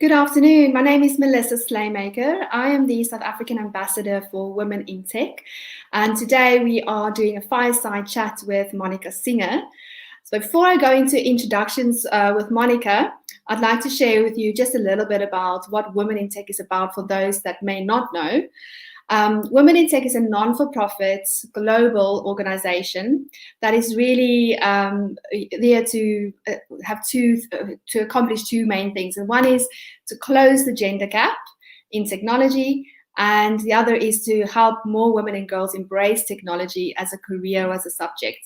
Good afternoon. My name is Melissa Slaymaker. I am the South African Ambassador for Women in Tech. And today we are doing a fireside chat with Monica Singer. So before I go into introductions with Monica, I'd like to share with you just a little bit about what Women in Tech is about for those that may not know. Women in Tech is a non-for-profit global organization that is really there to to accomplish two main things. And one is to close the gender gap in technology, and the other is to help more women and girls embrace technology as a career or as a subject.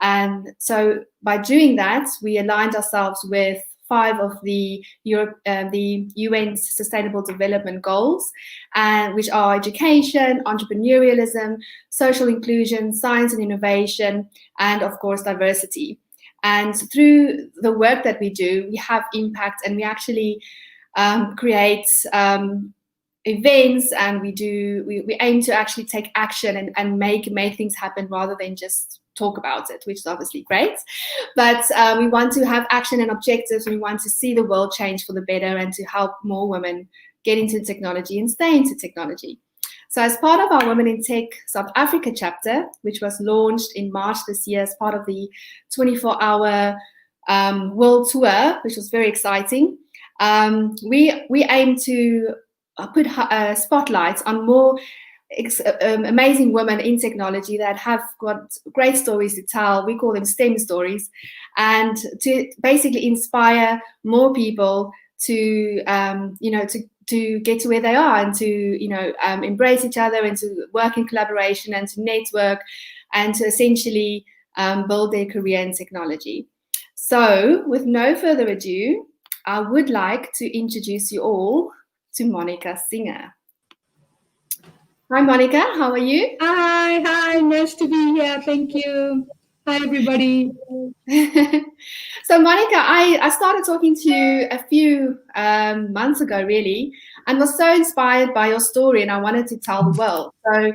And so by doing that, we aligned ourselves with 5 of the UN's Sustainable Development Goals, which are education, entrepreneurialism, social inclusion, science and innovation, and of course diversity. And through the work that we do, we have impact, and we actually create events, and we aim to actually take action and make things happen rather than just talk about it, which is obviously great. But we want to have action and objectives, and we want to see the world change for the better and to help more women get into technology and stay into technology. So as part of our Women in Tech South Africa chapter, which was launched in March this year as part of the 24-hour world tour, which was very exciting, we aim to put spotlights on more amazing women in technology that have got great stories to tell. We call them STEM stories, and to basically inspire more people to to get to where they are, and to embrace each other, and to work in collaboration, and to network, and to essentially build their career in technology. So with no further ado, I would like to introduce you all to Monica Singer. Hi, Monica. How are you? Hi. Nice to be here. Thank you. Hi, everybody. So, Monica, I started talking to you a few months ago, really, and was so inspired by your story, and I wanted to tell the world. So,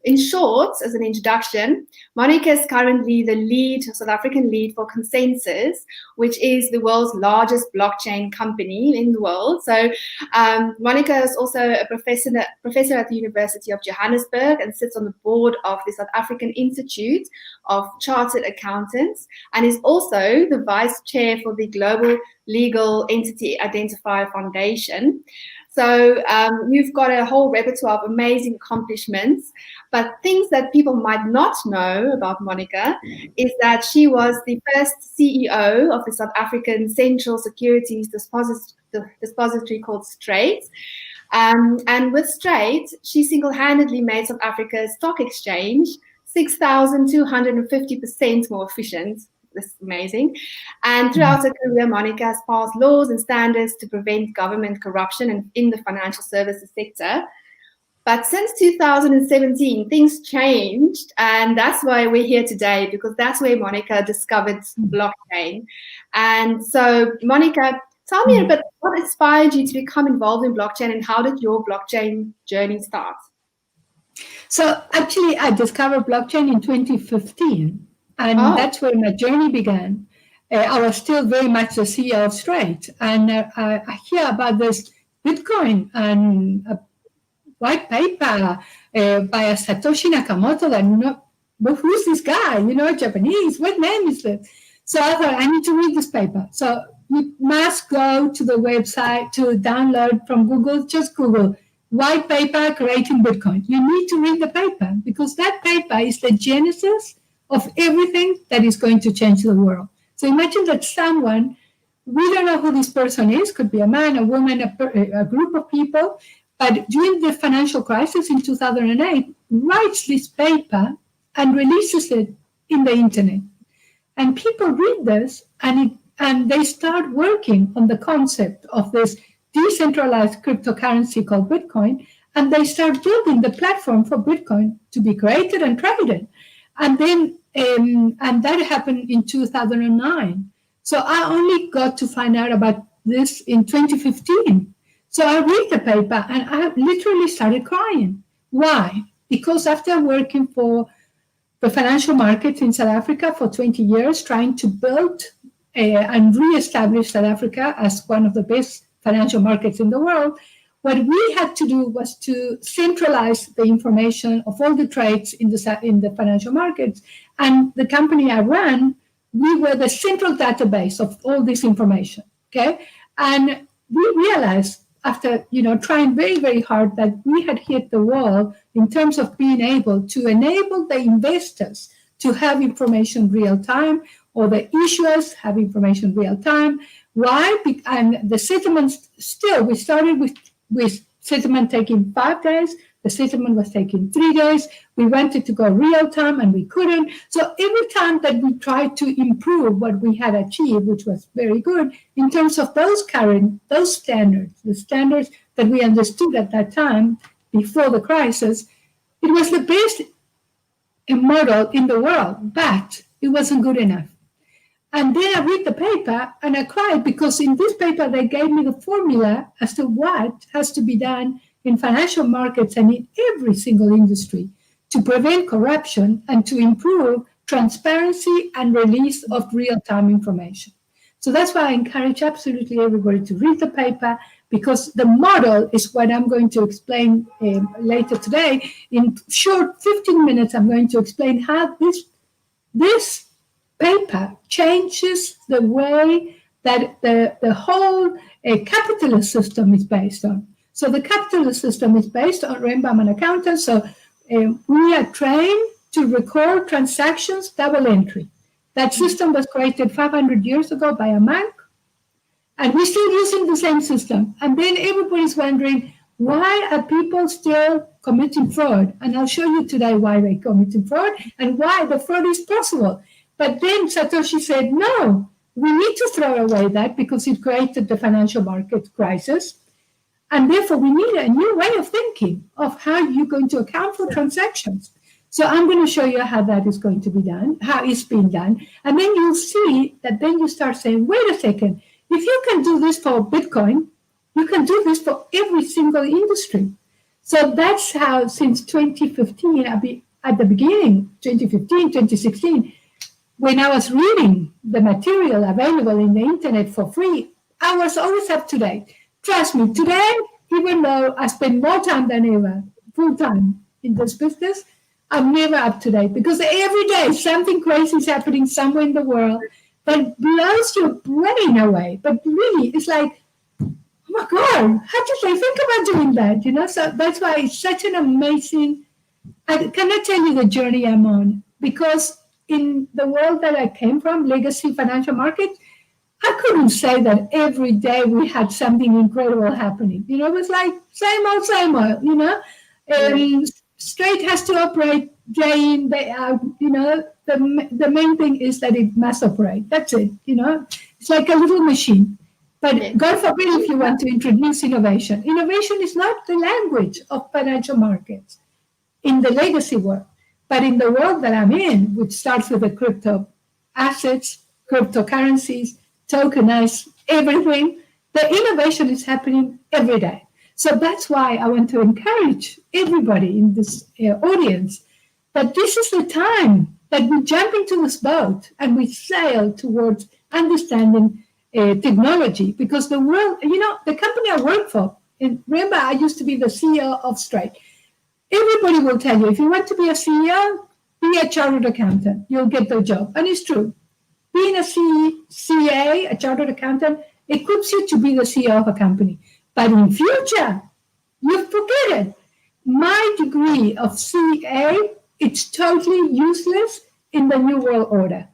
in short, as an introduction, Monica is currently the South African lead for Consensus, which is the world's largest blockchain company in the world. So, Monica is also a professor at the University of Johannesburg and sits on the board of the South African Institute of Chartered Accountants, and is also the vice chair for the Global Legal Entity Identifier Foundation. So you've got a whole repertoire of amazing accomplishments, but things that people might not know about Monica is that she was the first CEO of the South African Central Securities Depository called Straight. And with Straight, she single-handedly made South Africa's stock exchange 6,250% more efficient. This is amazing. And throughout her career, Monica has passed laws and standards to prevent government corruption in the financial services sector. But since 2017, things changed, and that's why we're here today, because that's where Monica discovered blockchain. And so, Monica, tell me a bit, what inspired you to become involved in blockchain, and how did your blockchain journey start? So actually, I discovered blockchain in 2015, and that's where my journey began. I was still very much the CEO of Straight, and I hear about this Bitcoin and a white paper by a Satoshi Nakamoto. But who's this guy? Japanese. What name is this? So I thought, I need to read this paper. So you must go to the website to download from Google. Just Google white paper creating Bitcoin. You need to read the paper, because that paper is the genesis of everything that is going to change the world. So imagine that someone, we don't know who this person is, could be a man, a woman, a group of people, but during the financial crisis in 2008, writes this paper and releases it in the internet. And people read this, and they start working on the concept of this decentralized cryptocurrency called Bitcoin, and they start building the platform for Bitcoin to be created and traded. And then, and that happened in 2009. So I only got to find out about this in 2015. So I read the paper, and I literally started crying. Why? Because after working for the financial markets in South Africa for 20 years, trying to build and re-establish South Africa as one of the best financial markets in the world, what we had to do was to centralize the information of all the trades in the financial markets. And the company I ran, we were the central database of all this information. Okay, and we realized after trying very, very hard that we had hit the wall in terms of being able to enable the investors to have information real time, or the issuers have information real time. Why? And the settlements still, we started with settlement taking 5 days. The settlement was taking 3 days. We wanted to go real time and we couldn't. So every time that we tried to improve what we had achieved, which was very good in terms of those standards, the standards that we understood at that time before the crisis, it was the best model in the world, but it wasn't good enough. And then I read the paper and I cried, because in this paper they gave me the formula as to what has to be done in financial markets and in every single industry to prevent corruption and to improve transparency and release of real-time information. So that's why I encourage absolutely everybody to read the paper, because the model is what I'm going to explain later today. In short 15 minutes, I'm going to explain how this paper changes the way that the whole capitalist system is based on. So the capitalist system is based on, remember, I'm an accountant, so we are trained to record transactions double entry. That system was created 500 years ago by a monk, and we're still using the same system. And then everybody's wondering, why are people still committing fraud? And I'll show you today why they're committing fraud and why the fraud is possible. But then Satoshi said, no, we need to throw away that because it created the financial market crisis. And therefore, we need a new way of thinking of how you're going to account for transactions. So I'm going to show you how that is going to be done, how it's being done. And then you'll see that then you start saying, wait a second, if you can do this for Bitcoin, you can do this for every single industry. So that's how since 2015, at the beginning, 2015, 2016, when I was reading the material available in the internet for free, I was always up to date. Trust me, today, even though I spend more time than ever, full time in this business, I'm never up to date, because every day something crazy is happening somewhere in the world that blows your brain away. But really, it's like, oh my God, how did they think about doing that? So that's why it's such an amazing, I cannot tell you the journey I'm on, because in the world that I came from, legacy financial markets, I couldn't say that every day we had something incredible happening. It was like same old, Straight has to operate day in, day out. The main thing is that it must operate. That's it. It's like a little machine. But God forbid if you want to introduce innovation. Innovation is not the language of financial markets in the legacy world. But in the world that I'm in, which starts with the crypto assets, cryptocurrencies, tokenized everything, the innovation is happening every day. So that's why I want to encourage everybody in this audience that this is the time that we jump into this boat and we sail towards understanding technology. Because the world, the company I work for, and remember I used to be the CEO of Straight. Everybody will tell you, if you want to be a CEO, be a chartered accountant. You'll get the job. And it's true. Being a CA, a chartered accountant, equips you to be the CEO of a company. But in future, you forget it. My degree of CA, it's totally useless in the new world order.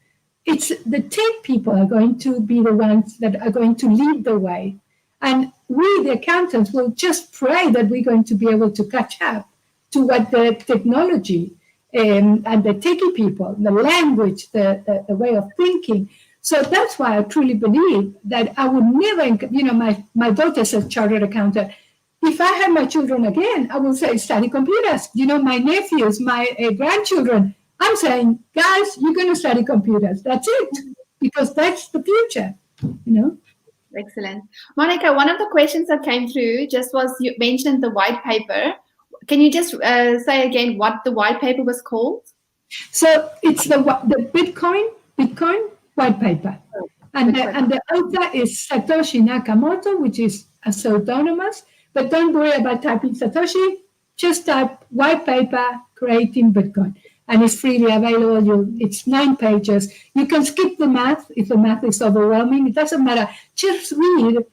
It's the tech people are going to be the ones that are going to lead the way. And we, the accountants, will just pray that we're going to be able to catch up to what the technology and the techie people, the language, the way of thinking. So that's why I truly believe that I would never, my daughter's a chartered accountant. If I had my children again, I would say study computers. My nephews, my grandchildren, I'm saying, guys, you're going to study computers. That's it, because that's the future, Excellent. Monica, one of the questions that came through just was, you mentioned the white paper. Can you just say again what the white paper was called? So it's the Bitcoin white paper. And the author is Satoshi Nakamoto, which is a pseudonymous. But don't worry about typing Satoshi. Just type white paper creating Bitcoin. And it's freely available. It's 9 pages. You can skip the math if the math is overwhelming. It doesn't matter. Just read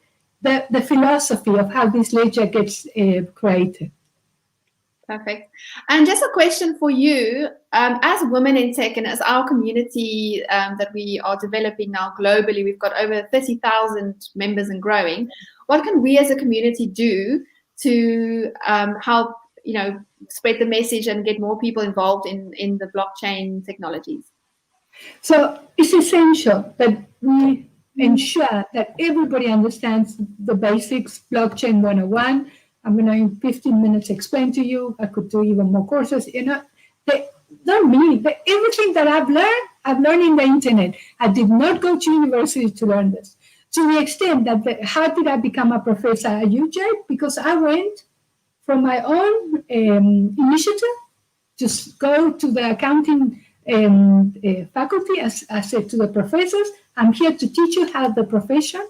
the philosophy of how this ledger gets created. Perfect. And just a question for you, as women in tech and as our community that we are developing now globally, we've got over 30,000 members and growing. What can we as a community do to help, spread the message and get more people involved in the blockchain technologies? So it's essential that we ensure that everybody understands the basics, blockchain 101. I'm going to, in 15 minutes, explain to you. I could do even more courses. Everything that I've learned in the internet. I did not go to university to learn this. To the extent that, how did I become a professor at UJ? Because I went from my own initiative to go to the accounting faculty. I said to the professors, I'm here to teach you how the profession,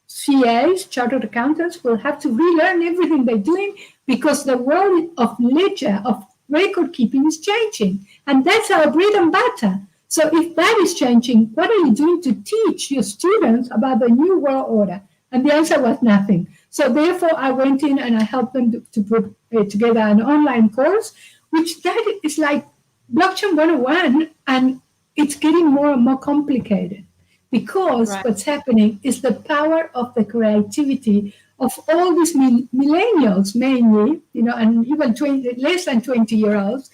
CAs, chartered accountants, will have to relearn everything they're doing because the world of ledger, of record keeping is changing. And that's our bread and butter. So if that is changing, what are you doing to teach your students about the new world order? And the answer was nothing. So therefore, I went in and I helped them to put together an online course, which that is like blockchain 101, and it's getting more and more complicated. Because what's happening is the power of the creativity of all these millennials, mainly, and even less than 20-year-olds,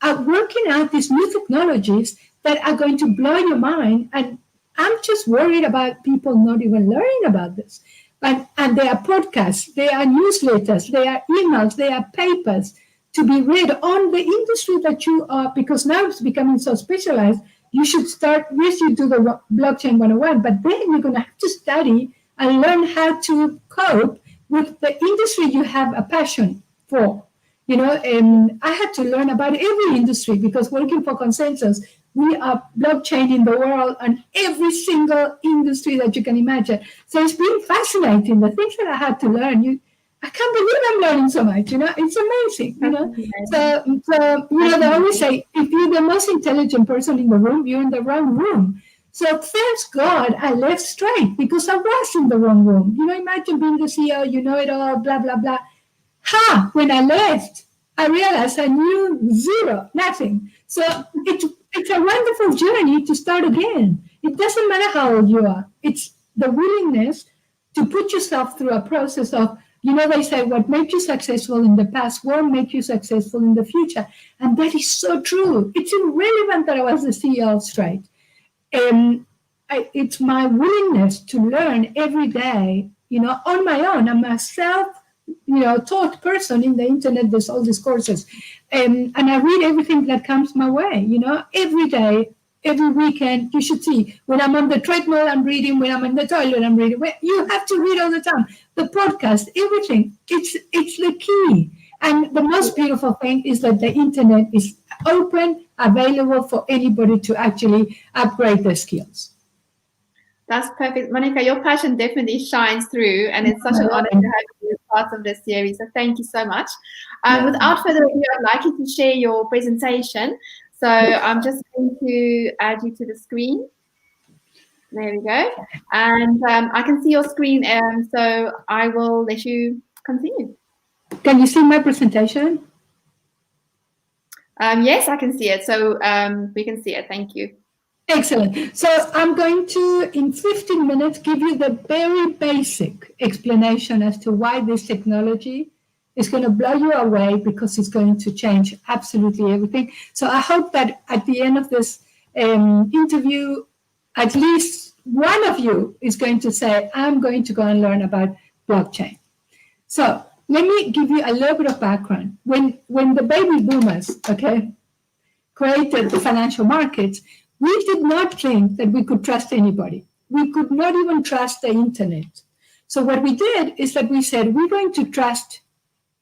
are working out these new technologies that are going to blow your mind. And I'm just worried about people not even learning about this. And there are podcasts, there are newsletters, there are emails, there are papers to be read on the industry that you are, because now it's becoming so specialized. You should start, yes, you do the blockchain 101, but then you're going to have to study and learn how to cope with the industry you have a passion for. And I had to learn about every industry because working for Consensus, we are blockchaining the world on every single industry that you can imagine. So it's been fascinating. The things that I had to learn, I can't believe I'm learning so much, it's amazing, So, they always say, if you're the most intelligent person in the room, you're in the wrong room. So thanks God I left straight because I was in the wrong room. Imagine being the CEO, you know it all, blah, blah, blah. When I left, I realized I knew zero, nothing. So it's a wonderful journey to start again. It doesn't matter how old you are. It's the willingness to put yourself through a process of, they say what made you successful in the past won't make you successful in the future. And that is so true. It's irrelevant that I was the CEO of Straight. It's my willingness to learn every day, on my own. I'm a self-taught person in the internet. There's all these courses. And I read everything that comes my way, every day. Every weekend, you should see. When I'm on the treadmill, I'm reading. When I'm in the toilet, I'm reading. You have to read all the time. The podcast, everything. It's the key. And the most beautiful thing is that the internet is open, available for anybody to actually upgrade their skills. That's perfect. Monica, your passion definitely shines through, and it's such an honor to have you as part of this series. So thank you so much. Without further ado, I'd like you to share your presentation. So I'm just going to add you to the screen. There we go. And I can see your screen, so I will let you continue. Can you see my presentation? Yes, I can see it. So we can see it. Thank you. Excellent. So I'm going to, in 15 minutes, give you the very basic explanation as to why this technology is going to blow you away, because it's going to change absolutely everything. So I hope that at the end of this interview, at least one of you is going to say, I'm going to go and learn about blockchain. So let me give you a little bit of background. When the baby boomers, created the financial markets, we did not think that we could trust anybody. We could not even trust the internet. So what we did is that we said, we're going to trust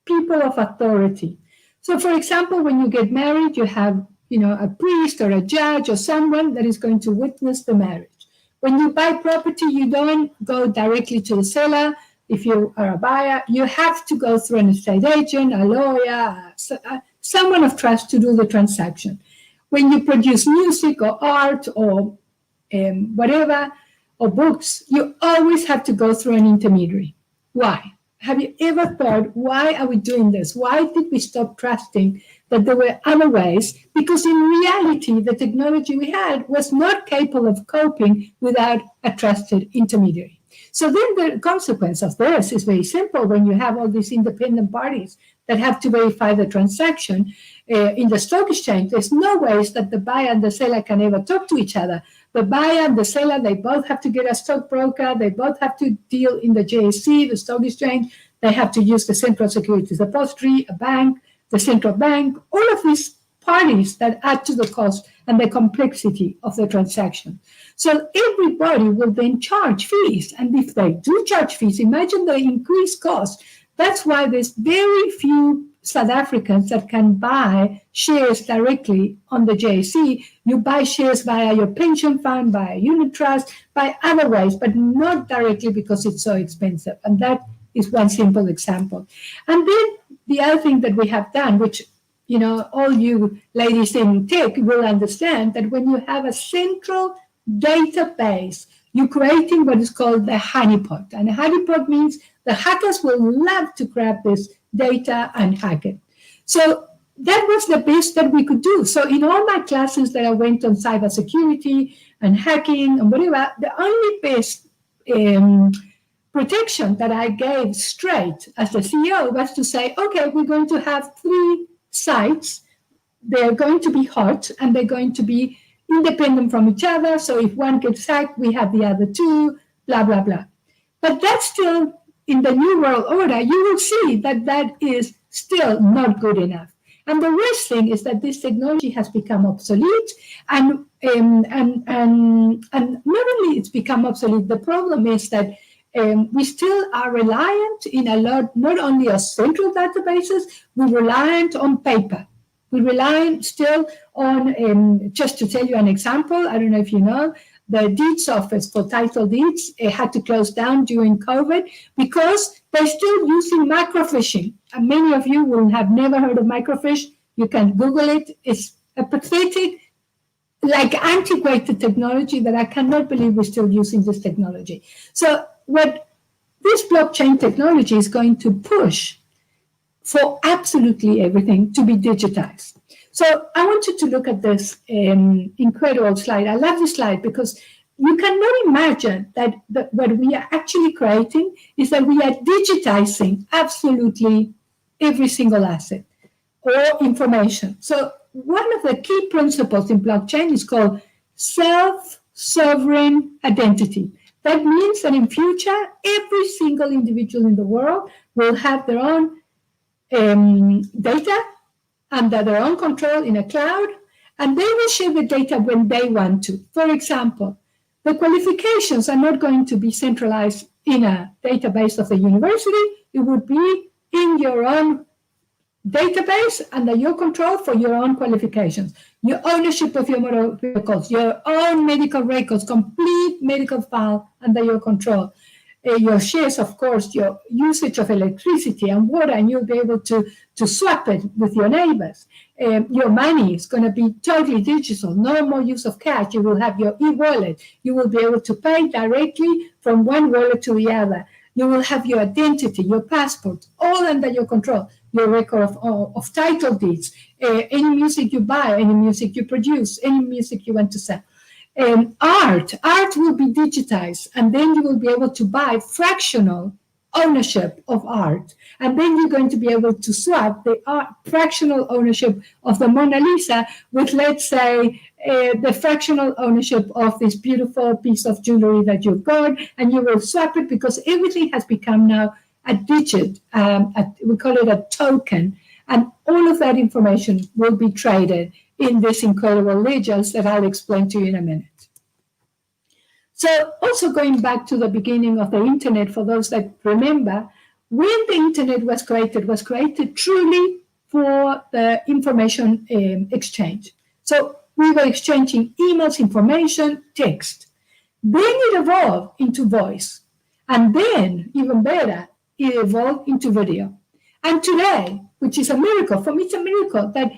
people of authority. So, for example, when you get married, you have, a priest or a judge or someone that is going to witness the marriage. When you buy property, you don't go directly to the seller. If you are a buyer, you have to go through an estate agent, a lawyer, someone of trust to do the transaction. When you produce music or art or whatever, or books, you always have to go through an intermediary. Why? Have you ever thought, why are we doing this? Why did we stop trusting that there were other ways? Because in reality, the technology we had was not capable of coping without a trusted intermediary. So then the consequence of this is very simple. When you have all these independent parties that have to verify the transaction in the stock exchange, there's no ways that the buyer and the seller can ever talk to each other. The buyer and the seller, they both have to get a stockbroker. They both have to deal in the JSE, the stock exchange. They have to use the Central Securities Depository, a bank, the central bank, all of these parties that add to the cost and the complexity of the transaction. So everybody will then charge fees. And if they do charge fees, imagine the increased cost. That's why there's very few South Africans that can buy shares directly on the JSE. You buy shares via your pension fund, via unit trust, by other ways, but not directly because it's so expensive. And that is one simple example. And then the other thing that we have done, which all you ladies in tech will understand, that when you have a central database, you're creating what is called the honeypot. And a honeypot means the hackers will love to grab this data and hack it. So that was the best that we could do. So in all my classes that I went on cybersecurity and hacking and whatever, the only best protection that I gave straight as the CEO was to say, okay, we're going to have 3 sites. They're going to be hot and they're going to be independent from each other. So if one gets hacked, we have the other 2, blah, blah, blah. But that's still, in the new world order, you will see that that is still not good enough. And the worst thing is that this technology has become obsolete, and not only it's become obsolete, the problem is that we still are reliant in a lot, not only on central databases, we're reliant on paper. We rely still on, just to tell you an example, I don't know if you know, the deeds office for title deeds had to close down during COVID because they're still using microfishing. And many of you will have never heard of microfiche. You can Google it. It's a pathetic, like antiquated technology that I cannot believe we're still using this technology. So what this blockchain technology is going to push for absolutely everything to be digitized. So I want you to look at this incredible slide. I love this slide because you cannot imagine that what we are actually creating is that we are digitizing absolutely every single asset or information. So one of the key principles in blockchain is called self-sovereign identity. That means that in future, every single individual in the world will have their own data under their own control in a cloud, and they will share the data when they want to. For example, the qualifications are not going to be centralized in a database of the university. It would be in your own database under your control for your own qualifications, your ownership of your motor vehicles, your own medical records, complete medical file under your control. Your shares, of course, your usage of electricity and water, and you'll be able to swap it with your neighbors. Your money is going to be totally digital, no more use of cash. You will have your e-wallet. You will be able to pay directly from one wallet to the other. You will have your identity, your passport, all under your control, your record of title deeds, any music you buy, any music you produce, any music you want to sell. Art will be digitized, and then you will be able to buy fractional ownership of art, and then you're going to be able to swap the fractional ownership of the Mona Lisa with, let's say, the fractional ownership of this beautiful piece of jewelry that you've got, and you will swap it because everything has become now a digit, we call it a token, and all of that information will be traded in this incredible ledgers that I'll explain to you in a minute. So also going back to the beginning of the internet, for those that remember, when the internet was created truly for the information exchange. So we were exchanging emails, information, text. Then it evolved into voice. And then, even better, it evolved into video. And today, which is a miracle, for me it's a miracle that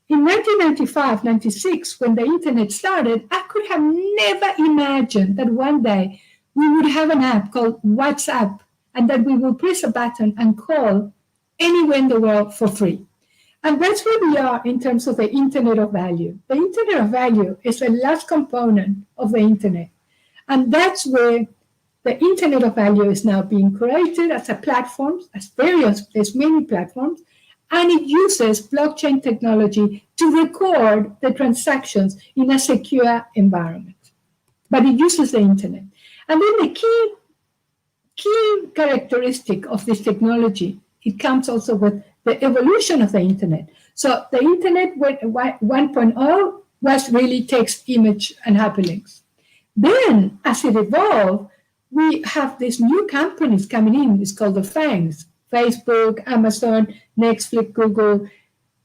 in 1995, 96, when the internet started, I could have never imagined that one day we would have an app called WhatsApp and that we will press a button and call anywhere in the world for free. And that's where we are in terms of the Internet of Value. The Internet of Value is the last component of the Internet. And that's where the Internet of Value is now being created as a platform, there's many platforms, and it uses blockchain technology to record the transactions in a secure environment. But it uses the Internet. And then the key characteristic of this technology, it comes also with the evolution of the Internet. So the Internet 1.0 was really text, image, and hyperlinks. Then, as it evolved, we have these new companies coming in. It's called the FANGs, Facebook, Amazon, Netflix, Google.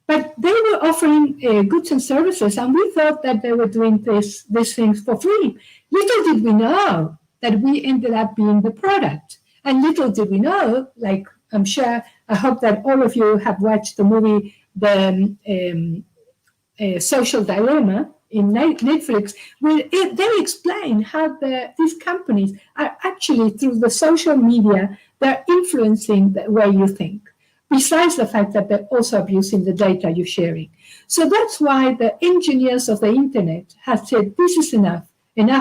But they were offering goods and services, and we thought that they were doing these things for free. Little did we know that we ended up being the product. And little did we know, like I'm sure, I hope that all of you have watched the movie, The Social Dilemma in Netflix, where they explain how these companies are actually, through the social media, they're influencing the way you think, besides the fact that they're also abusing the data you're sharing. So that's why the engineers of the internet have said, this is enough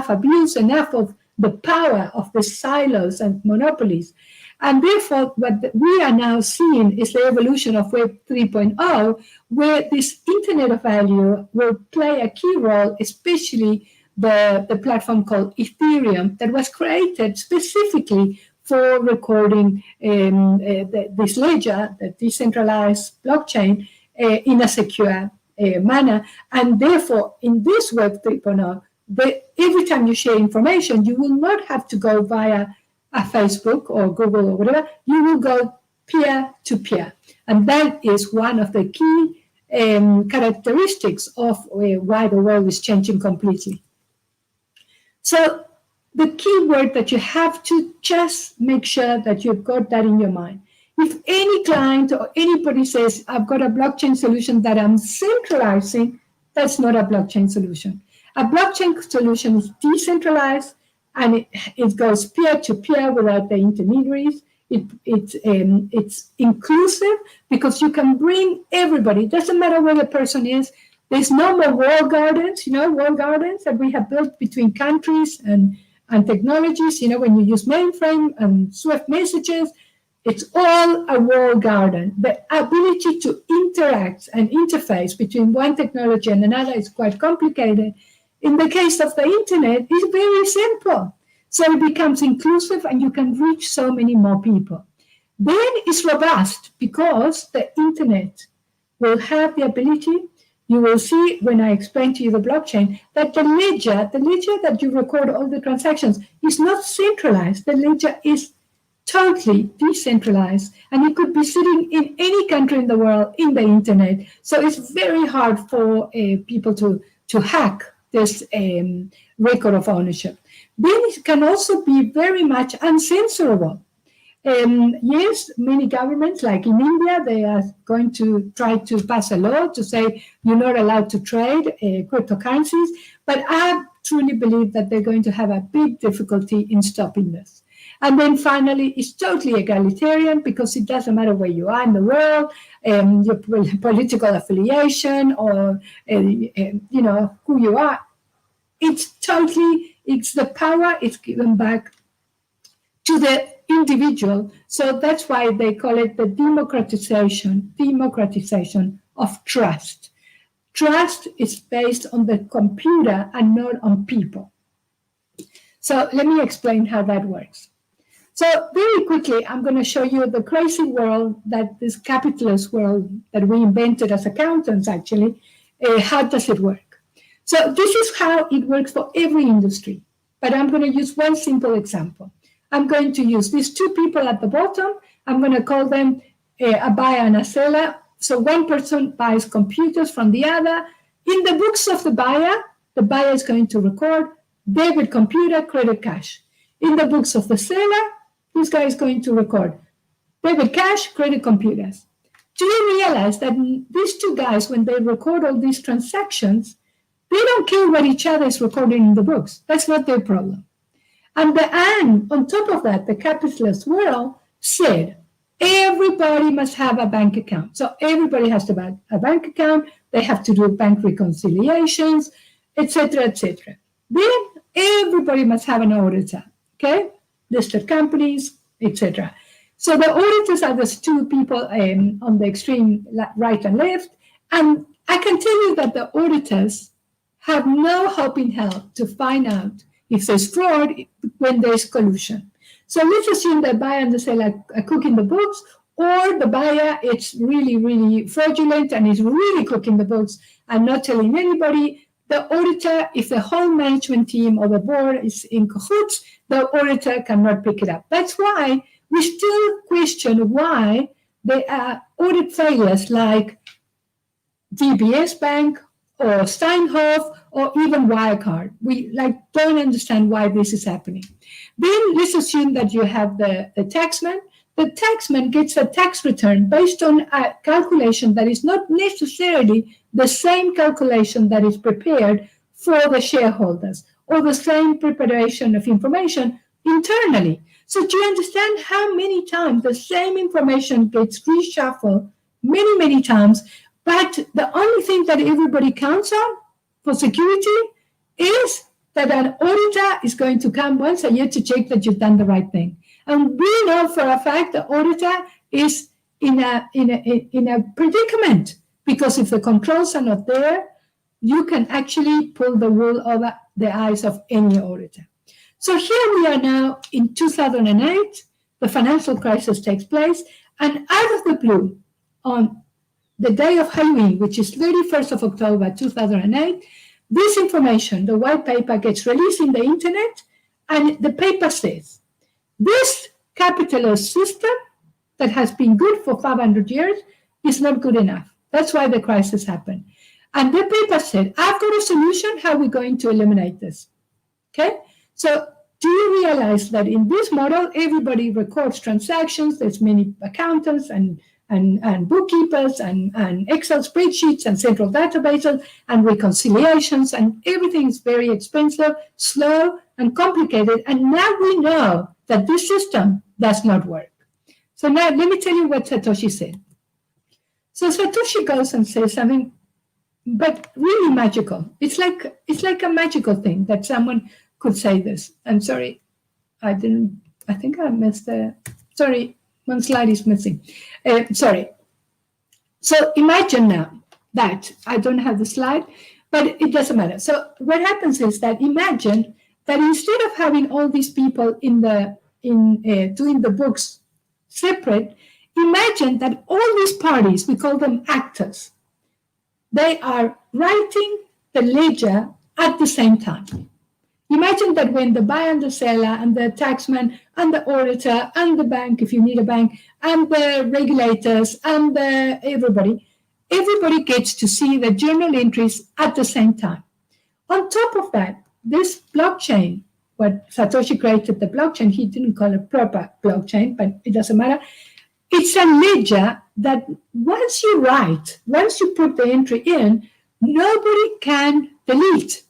abuse, enough of the power of the silos and monopolies. And therefore, what we are now seeing is the evolution of Web 3.0, where this Internet of Value will play a key role, especially the platform called Ethereum that was created specifically for recording this ledger, the decentralized blockchain, in a secure manner. And therefore, in this Web 3.0, every time you share information, you will not have to go via a Facebook or Google or whatever. You will go peer-to-peer. And that is one of the key characteristics of why the world is changing completely. So the key word that you have to just make sure that you've got that in your mind. If any client or anybody says, I've got a blockchain solution that I'm centralizing, that's not a blockchain solution. A blockchain solution is decentralized, and it goes peer-to-peer without the intermediaries. It's inclusive because you can bring everybody. It doesn't matter where the person is. There's no more walled gardens, walled gardens that we have built between countries and technologies. When you use mainframe and Swift messages, it's all a walled garden. The ability to interact and interface between one technology and another is quite complicated. In the case of the internet, it's very simple. So it becomes inclusive and you can reach so many more people. Then it's robust because the internet will have the ability, you will see when I explain to you the blockchain, that the ledger that you record all the transactions is not centralized. The ledger is totally decentralized, and it could be sitting in any country in the world in the internet. So it's very hard for people to hack this record of ownership. Then it can also be very much uncensorable. Yes, many governments, like in India, they are going to try to pass a law to say you're not allowed to trade cryptocurrencies, but I truly believe that they're going to have a big difficulty in stopping this. And then finally, it's totally egalitarian because it doesn't matter where you are in the world, your political affiliation or, who you are. It's the power is given back to the individual. So that's why they call it the democratization of trust. Trust is based on the computer and not on people. So let me explain how that works. So very quickly, I'm going to show you the crazy world, that this capitalist world that we invented as accountants, actually. How does it work? So this is how it works for every industry. But I'm going to use one simple example. I'm going to use these two people at the bottom. I'm going to call them a buyer and a seller. So one person buys computers from the other. In the books of the buyer is going to record debit computer, credit cash. In the books of the seller, this guy is going to record debit cash, credit computers. Do you realize that these two guys, when they record all these transactions, they don't care what each other is recording in the books. That's not their problem. And on top of that, the capitalist world said everybody must have a bank account. So everybody has to have a bank account. They have to do bank reconciliations, etc., etc. Then everybody must have an auditor, okay? Listed companies, etc. So the auditors are those two people on the extreme right and left. And I can tell you that the auditors have no hope in hell to find out if there's fraud when there's collusion. So let's assume the buyer and the seller are cooking the books, or the buyer is really, really fraudulent and is really cooking the books and not telling anybody. The auditor, if the whole management team or the board is in cahoots, the auditor cannot pick it up. That's why we still question why there are audit failures like DBS Bank or Steinhoff or even Wirecard. We don't understand why this is happening. Then let's assume that you have the taxman. The taxman gets a tax return based on a calculation that is not necessarily the same calculation that is prepared for the shareholders or the same preparation of information internally. So do you understand how many times the same information gets reshuffled many, many times, but the only thing that everybody counts on for security is that an auditor is going to come once a year to check that you've done the right thing. And we know for a fact the auditor is in a predicament, because if the controls are not there, you can actually pull the wool over the eyes of any auditor. So here we are now in 2008, the financial crisis takes place, and out of the blue, on the day of Halloween, which is 31st of October 2008, this information, the white paper, gets released in the internet, and the paper says, this capitalist system that has been good for 500 years is not good enough. That's why the crisis happened. And the paper said, I've got a solution. How are we going to eliminate this? Okay? So do you realize that in this model, everybody records transactions? There's many accountants and bookkeepers and Excel spreadsheets and central databases and reconciliations, and everything is very expensive, slow, and complicated. And now we know that this system does not work. So now let me tell you what Satoshi said. So Satoshi goes and says something, but really magical. It's like a magical thing that someone could say this. I'm sorry, I think I missed sorry, one slide is missing. Sorry. So imagine now that, I don't have the slide, but it doesn't matter. So what happens is that imagine that instead of having all these people doing the books separate, imagine that all these parties, we call them actors, they are writing the ledger at the same time. Imagine that when the buyer and the seller and the taxman and the auditor and the bank, if you need a bank, and the regulators and everybody gets to see the journal entries at the same time. On top of that, this blockchain, what Satoshi created the blockchain, he didn't call it proper blockchain, but it doesn't matter. It's a ledger that once you put the entry in, nobody can delete.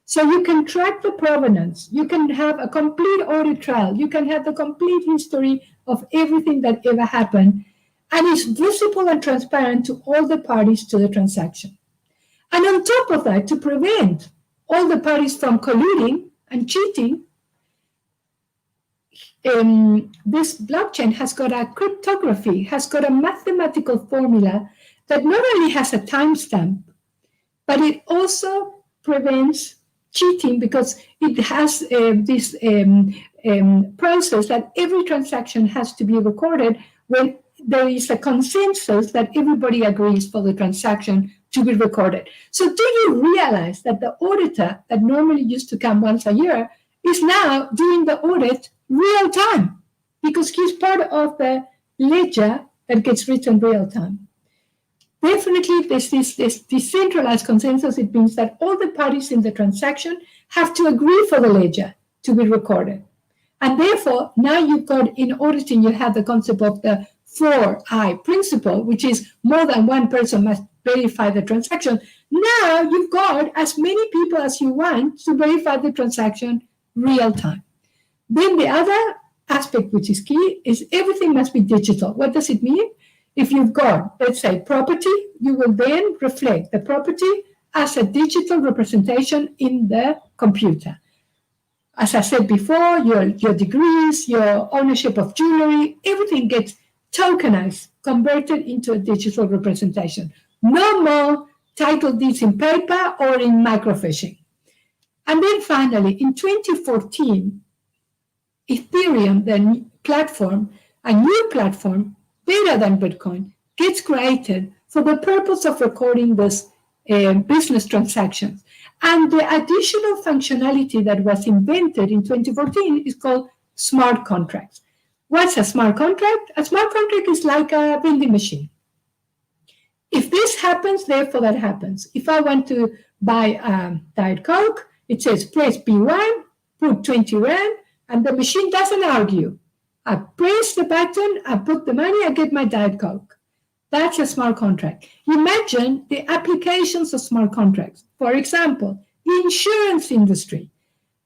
So you can track the provenance. You can have a complete audit trail. You can have the complete history of everything that ever happened. And it's visible and transparent to all the parties to the transaction. And on top of that, to prevent all the parties from colluding and cheating, this blockchain has got a cryptography, has got a mathematical formula that not only has a timestamp, but it also prevents cheating, because it has this process that every transaction has to be recorded when there is a consensus that everybody agrees for the transaction to be recorded. So do you realize that the auditor that normally used to come once a year is now doing the audit real time, because he's part of the ledger that gets written real time? Definitely, this decentralized consensus. It means that all the parties in the transaction have to agree for the ledger to be recorded. And therefore, now you've got, in auditing, you have the concept of the 4I principle, which is more than one person must verify the transaction. Now you've got as many people as you want to verify the transaction real time. Then the other aspect, which is key, is everything must be digital. What does it mean? If you've got, let's say, property, you will then reflect the property as a digital representation in the computer. As I said before, your degrees, your ownership of jewelry, everything gets tokenized, converted into a digital representation. No more title deeds in paper or in microfiching. And then finally, in 2014, Ethereum, the platform, a new platform, better than Bitcoin, gets created for the purpose of recording this business transactions. And the additional functionality that was invented in 2014 is called smart contracts. What's a smart contract? A smart contract is like a vending machine. If this happens, therefore that happens. If I want to buy Diet Coke, it says press B1, put 20 Rand, and the machine doesn't argue. I press the button, I put the money, I get my Diet Coke. That's a smart contract. Imagine the applications of smart contracts. For example, the insurance industry.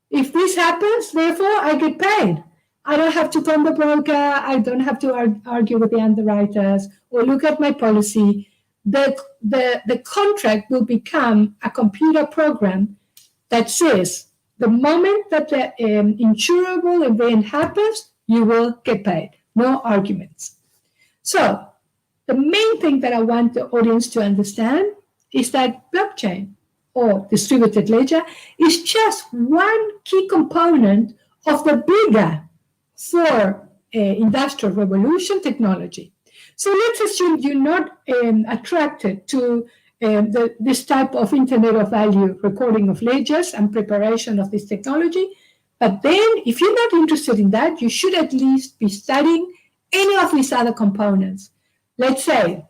If this happens, therefore, I get paid. I don't have to phone the broker. I don't have to argue with the underwriters or look at my policy. The contract will become a computer program that says the moment that the insurable event happens, you will get paid. No arguments. So the main thing that I want the audience to understand is that blockchain or distributed ledger is just one key component of the bigger for industrial revolution technology. So let's assume you're not attracted to this type of Internet of Value recording of ledgers and preparation of this technology. But then if you're not interested in that, you should at least be studying any of these other components. Let's say,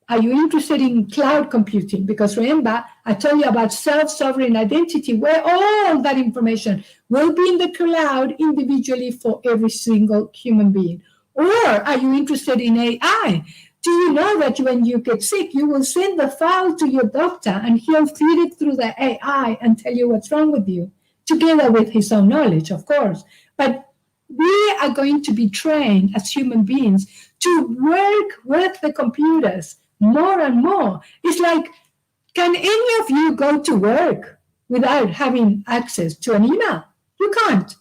are you interested in cloud computing? Because remember, I told you about self-sovereign identity, where all that information will be in the cloud individually for every single human being. Or are you interested in AI? Do you know that when you get sick, you will send the file to your doctor and he'll feed it through the AI and tell you what's wrong with you, together with his own knowledge, of course. But we are going to be trained as human beings to work with the computers more and more. It's like, can any of you go to work without having access to an email? You can't.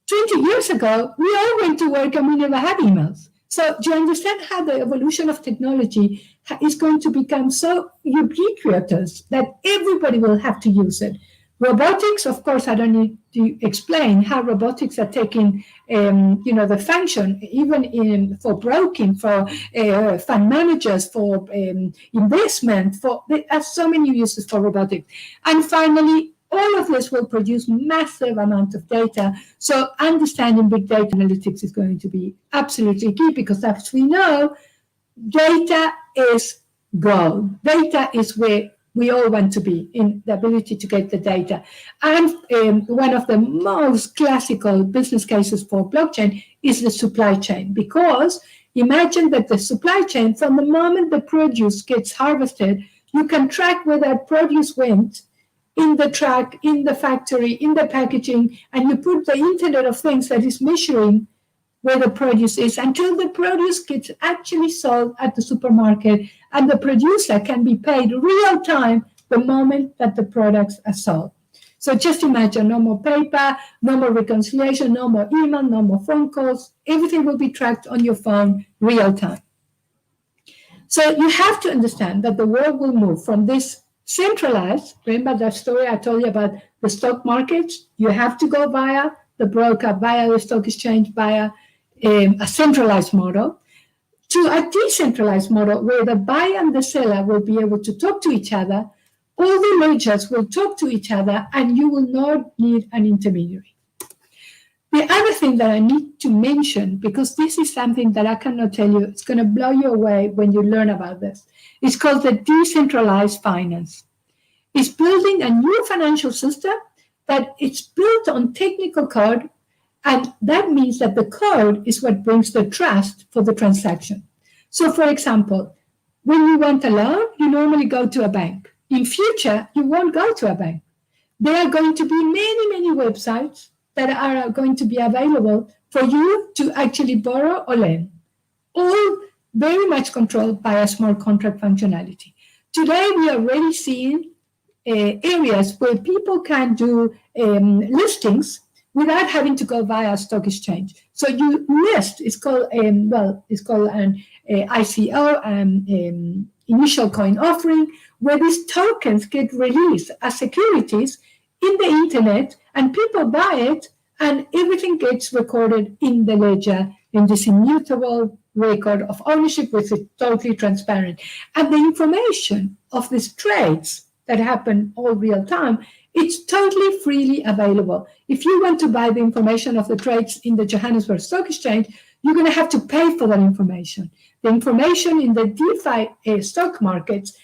20 years ago, we all went to work and we never had emails. So do you understand how the evolution of technology is going to become so ubiquitous that everybody will have to use it? Robotics, of course, I don't need to explain how robotics are taking, the function, even for broking, for fund managers, for investment, there are so many uses for robotics. And finally, all of this will produce massive amount of data. So understanding big data analytics is going to be absolutely key because, as we know, data is gold. Data is where we all want to be, in the ability to get the data. And one of the most classical business cases for blockchain is the supply chain, because imagine that the supply chain, from the moment the produce gets harvested, you can track where that produce went in the truck, in the factory, in the packaging, and you put the Internet of Things that is measuring where the produce is until the produce gets actually sold at the supermarket, and the producer can be paid real time the moment that the products are sold. So just imagine, no more paper, no more reconciliation, no more email, no more phone calls. Everything will be tracked on your phone real time. So you have to understand that the world will move from this centralized, remember that story I told you about the stock markets? You have to go via the broker, via the stock exchange, via a centralized model, to a decentralized model where the buyer and the seller will be able to talk to each other, all the ledgers will talk to each other, and you will not need an intermediary. The other thing that I need to mention, because this is something that I cannot tell you, it's going to blow you away when you learn about this. It's called the decentralized finance. It's building a new financial system that it's built on technical code, and that means that the code is what brings the trust for the transaction. So, for example, when you want a loan, you normally go to a bank. In future, you won't go to a bank. There are going to be many, many websites that are going to be available for you to actually borrow or lend, all very much controlled by a smart contract functionality. Today, we are already seeing areas where people can do listings without having to go via a stock exchange. So you list, it's called an ICO, initial coin offering, where these tokens get released as securities in the internet, and people buy it, and everything gets recorded in the ledger in this immutable record of ownership, which is totally transparent. And the information of these trades that happen all real time, it's totally freely available. If you want to buy the information of the trades in the Johannesburg Stock Exchange, you're going to have to pay for that information. The information in the DeFi stock markets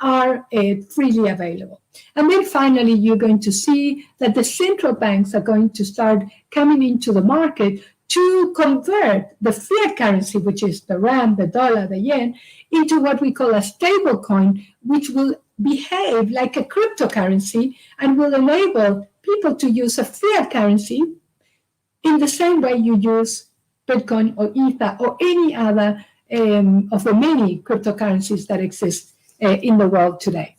are freely available. And then finally, you're going to see that the central banks are going to start coming into the market to convert the fiat currency, which is the rand, the dollar, the yen, into what we call a stable coin, which will behave like a cryptocurrency and will enable people to use a fiat currency in the same way you use Bitcoin or Ether or any other of the many cryptocurrencies that exist in the world today.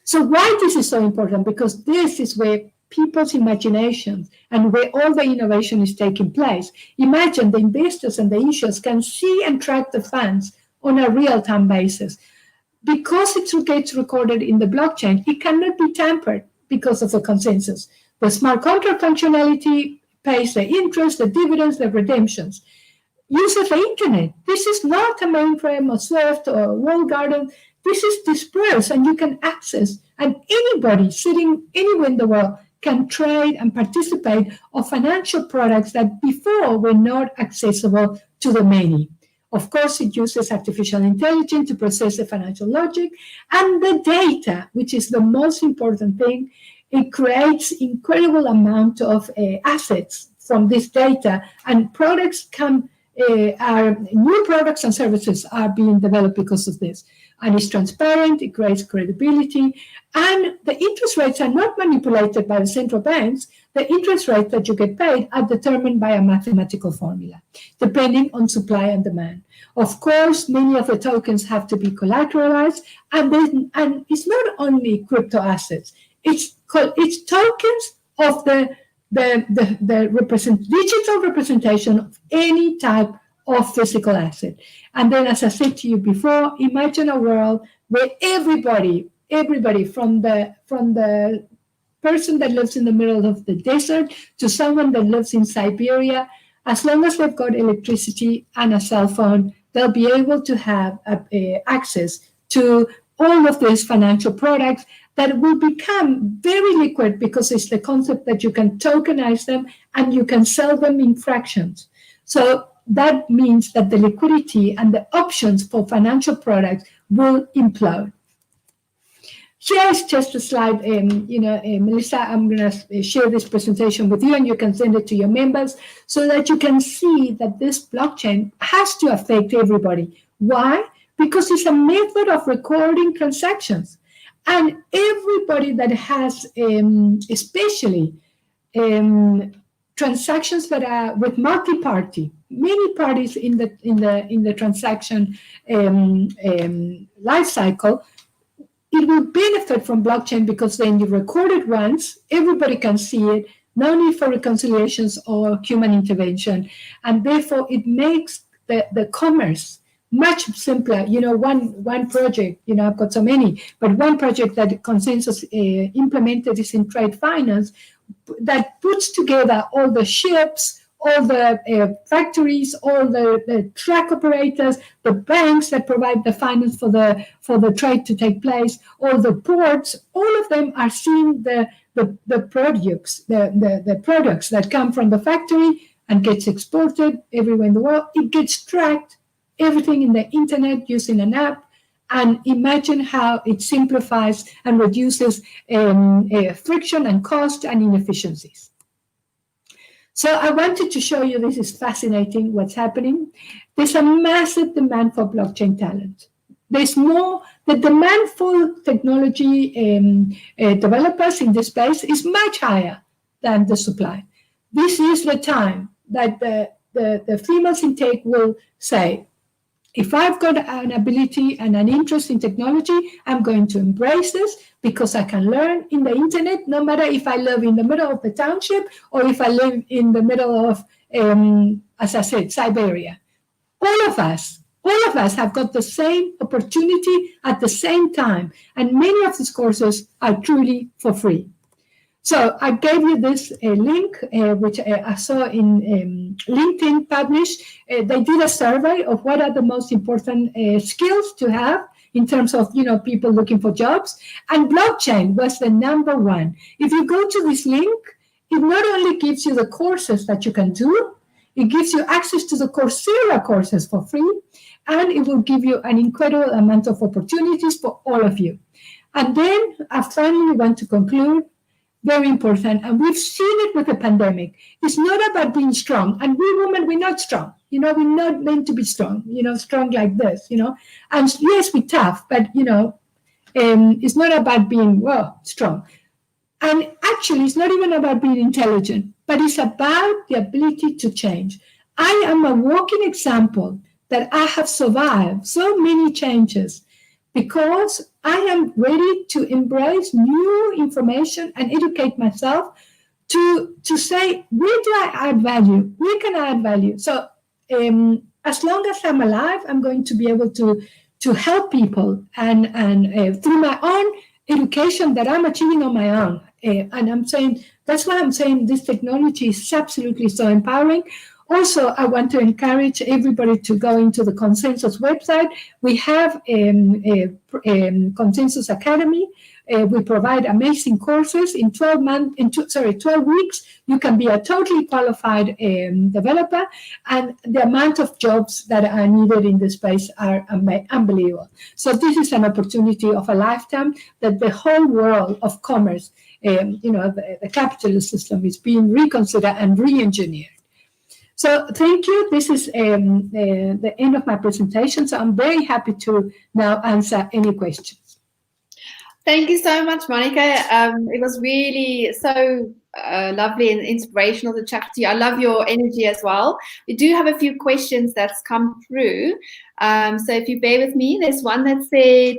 So why this is so important? Because this is where people's imaginations and where all the innovation is taking place. Imagine the investors and the issuers can see and track the funds on a real-time basis. Because it gets recorded in the blockchain, it cannot be tampered because of the consensus. The smart contract functionality pays the interest, the dividends, the redemptions. Use of the internet. This is not a mainframe or Swift or walled garden. This is dispersed and you can access, and anybody sitting anywhere in the world can trade and participate of financial products that before were not accessible to the many. Of course, it uses artificial intelligence to process the financial logic and the data, which is the most important thing. It creates incredible amount of assets from this data, and products new products and services are being developed because of this. And it's transparent, it creates credibility, and the interest rates are not manipulated by the central banks. The interest rates that you get paid are determined by a mathematical formula, depending on supply and demand. Of course, many of the tokens have to be collateralized, and it's not only crypto assets. It's tokens of the digital representation of any type of physical asset. And then, as I said to you before, imagine a world where everybody from the person that lives in the middle of the desert to someone that lives in Siberia, as long as they've got electricity and a cell phone, they'll be able to have access to all of these financial products that will become very liquid, because it's the concept that you can tokenize them and you can sell them in fractions. So that means that the liquidity and the options for financial products will implode. Here is just a slide, Melissa, I'm going to share this presentation with you and you can send it to your members so that you can see that this blockchain has to affect everybody. Why? Because it's a method of recording transactions. And everybody that has, especially transactions that are with multi-party, many parties in the transaction life cycle, it will benefit from blockchain because then you record it once, everybody can see it, no need for reconciliations or human intervention, and therefore it makes the commerce much simpler. One project, I've got so many, but one project that Consensus implemented is in trade finance that puts together all the ships, all the factories, all the truck operators, the banks that provide the finance for the trade to take place, all the ports, all of them are seeing the the products that come from the factory and gets exported everywhere in the world. It gets tracked, everything in the internet using an app. And imagine how it simplifies and reduces friction and cost and inefficiencies. So I wanted to show you, this is fascinating what's happening. There's a massive demand for blockchain talent. There's more, the demand for technology developers in this space is much higher than the supply. This is the time that the females in tech will say, if I've got an ability and an interest in technology, I'm going to embrace this because I can learn in the internet, no matter if I live in the middle of the township or if I live in the middle of, as I said, Siberia. All of us have got the same opportunity at the same time. And many of these courses are truly for free. So I gave you this link, which I saw in LinkedIn published. They did a survey of what are the most important skills to have in terms of, people looking for jobs. And blockchain was the number one. If you go to this link, it not only gives you the courses that you can do, it gives you access to the Coursera courses for free, and it will give you an incredible amount of opportunities for all of you. And then I finally want to conclude. Very important, and we've seen it with the pandemic. It's not about being strong, and we women, we're not strong. We're not meant to be strong. Strong like this. And yes, we're tough, but it's not about being strong. And actually, it's not even about being intelligent, but it's about the ability to change. I am a walking example that I have survived so many changes because I am ready to embrace new information and educate myself to say, where do I add value? Where can I add value? So as long as I'm alive, I'm going to be able to help people and through my own education that I'm achieving on my own. And I'm saying, that's why I'm saying this technology is absolutely so empowering. Also, I want to encourage everybody to go into the Consensus website. We have a Consensus Academy. We provide amazing courses in 12 weeks. You can be a totally qualified developer, and the amount of jobs that are needed in this space are unbelievable. So this is an opportunity of a lifetime that the whole world of commerce, the capitalist system is being reconsidered and re-engineered. So thank you. This is the end of my presentation. So I'm very happy to now answer any questions. Thank you so much, Monica. It was really so lovely and inspirational to chat to you. I love your energy as well. We do have a few questions that's come through. So if you bear with me, there's one that said,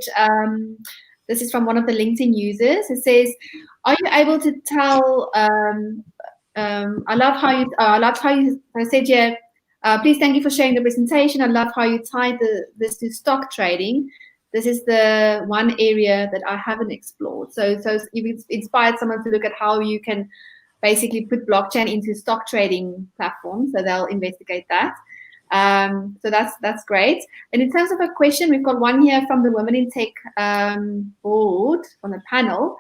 this is from one of the LinkedIn users. It says, are you able to tell... I loved how you said, please thank you for sharing the presentation. I love how you tied this to stock trading. This is the one area that I haven't explored. So you've inspired someone to look at how you can basically put blockchain into stock trading platforms. So they'll investigate that. So that's great. And in terms of a question, we've got one here from the Women in Tech board on the panel.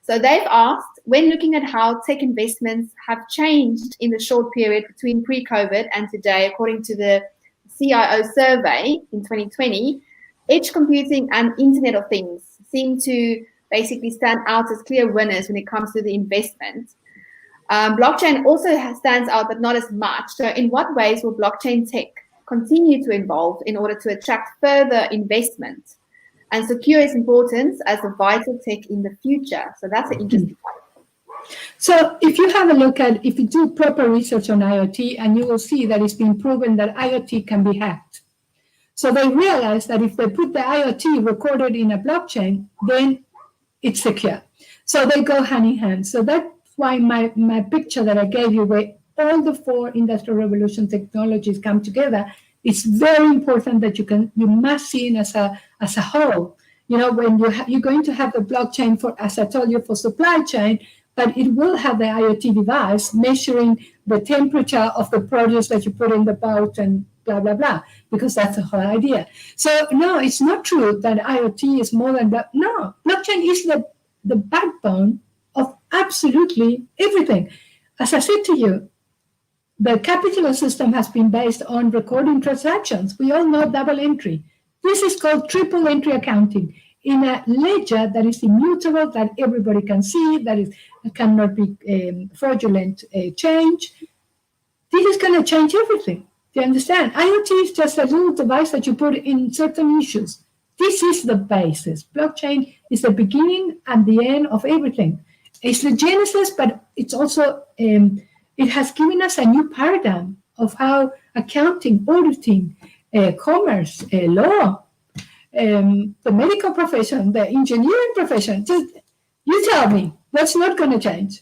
So they've asked, when looking at how tech investments have changed in the short period between pre-COVID and today, according to the CIO survey in 2020, edge computing and Internet of Things seem to basically stand out as clear winners when it comes to the investment. Blockchain also stands out, but not as much. So in what ways will blockchain tech continue to evolve in order to attract further investment and secure its importance as a vital tech in the future? So that's an interesting point. So if you do proper research on IoT, and you will see that it's been proven that IoT can be hacked. So they realize that if they put the IoT recorded in a blockchain, then it's secure. So they go hand in hand. So that's why my picture that I gave you, where all the 4 industrial revolution technologies come together, it's very important that you must see it as a whole. When you're going to have the blockchain for, as I told you, for supply chain, but it will have the IoT device measuring the temperature of the produce that you put in the boat and blah, blah, blah, because that's the whole idea. So no, it's not true that IoT is more than that. No, blockchain is the backbone of absolutely everything. As I said to you, the capitalist system has been based on recording transactions. We all know double entry. This is called triple entry accounting in a ledger that is immutable, that everybody can see, that cannot be fraudulent change. This is going to change everything. Do you understand? IoT is just a little device that you put in certain issues. This is the basis. Blockchain is the beginning and the end of everything. It's the genesis, but it's also, it has given us a new paradigm of how accounting, auditing, commerce, law, the medical profession, the engineering profession, just you tell me, what's not going to change?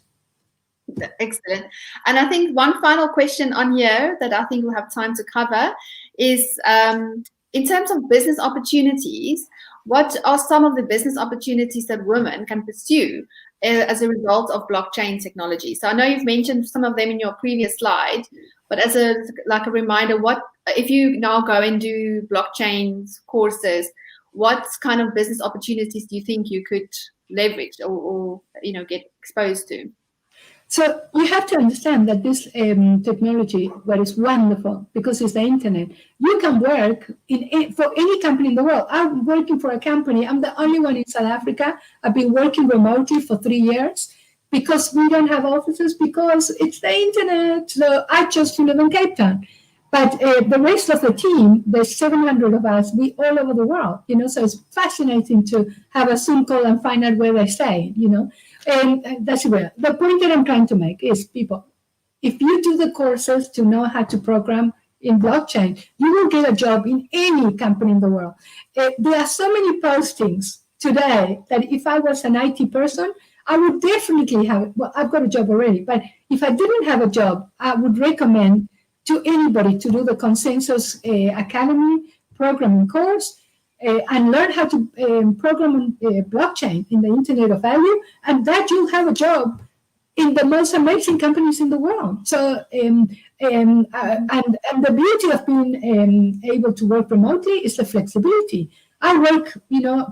Excellent. And I think one final question on here that I think we'll have time to cover is in terms of business opportunities, what are some of the business opportunities that women can pursue as a result of blockchain technology? So I know you've mentioned some of them in your previous slide, but as a reminder, what if you now go and do blockchain courses, what kind of business opportunities do you think you could leverage or get exposed to? So you have to understand that this technology, what is wonderful, because it's the internet, you can work for any company in the world. I'm working for a company. I'm the only one in South Africa. I've been working remotely for 3 years because we don't have offices, because it's the internet. So I chose to live in Cape Town. But the rest of the team, there's 700 of us, we all over the world, so it's fascinating to have a Zoom call and find out where they stay, and that's where the point that I'm trying to make is, people, if you do the courses to know how to program in blockchain, you will get a job in any company in the world. There are so many postings today that if I was an IT person, I would definitely I've got a job already, but if I didn't have a job, I would recommend to anybody to do the Consensus Academy programming course and learn how to program on blockchain in the Internet of Value, and that you'll have a job in the most amazing companies in the world. So, and the beauty of being able to work remotely is the flexibility. I work,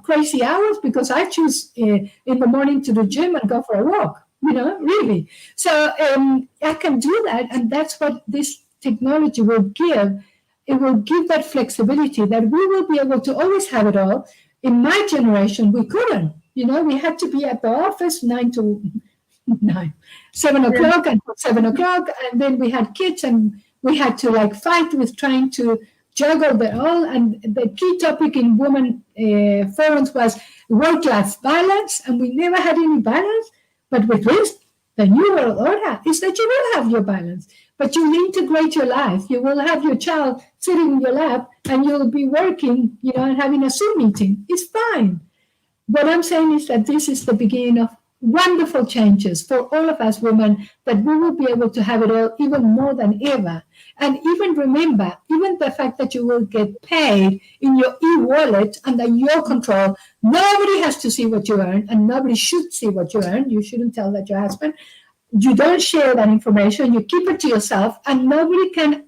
crazy hours because I choose in the morning to the gym and go for a walk, really. So I can do that, and that's what this technology will give. It will give that flexibility that we will be able to always have it all. In my generation, we couldn't. We had to be at the office 7 o'clock until 7 o'clock, and then we had kids, and we had to fight with trying to juggle it all. And the key topic in women forums was work-life balance, and we never had any balance. But with this, the new world order is that you will have your balance, but you will integrate your life. You will have your child sitting in your lap, and you'll be working, and having a Zoom meeting. It's fine. What I'm saying is that this is the beginning of wonderful changes for all of us women, that we will be able to have it all even more than ever. And even remember, even the fact that you will get paid in your e-wallet under your control. Nobody has to see what you earn, and nobody should see what you earn. You shouldn't tell that to your husband. You don't share that information. You keep it to yourself, and nobody can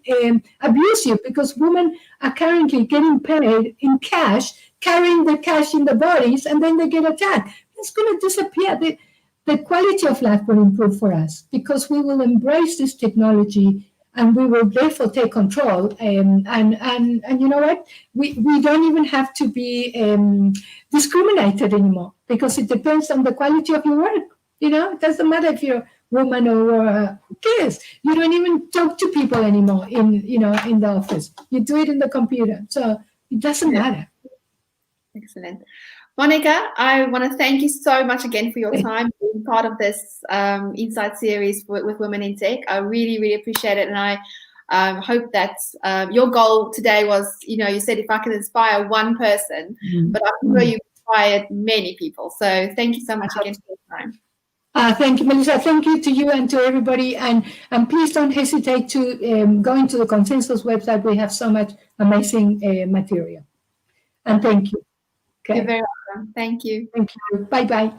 abuse you, because women are currently getting paid in cash, carrying the cash in the bodies, and then they get attacked. It's going to disappear. The quality of life will improve for us, because we will embrace this technology, and we will therefore take control. And you know what? We don't even have to be discriminated anymore, because it depends on the quality of your work. It doesn't matter if you're a woman or who cares. You don't even talk to people anymore in the office. You do it in the computer. So it doesn't matter. Excellent. Monica, I want to thank you so much again for your time being part of this Insight series with Women in Tech. I really, really appreciate it. And I hope that your goal today was, you said if I can inspire one person, but I'm sure you inspired many people. So thank you so much again for your time. Thank you, Melissa. Thank you to you and to everybody. And please don't hesitate to go into the Consensus website. We have so much amazing material. And thank you. Okay. You're very welcome. Thank you. Thank you. Bye-bye.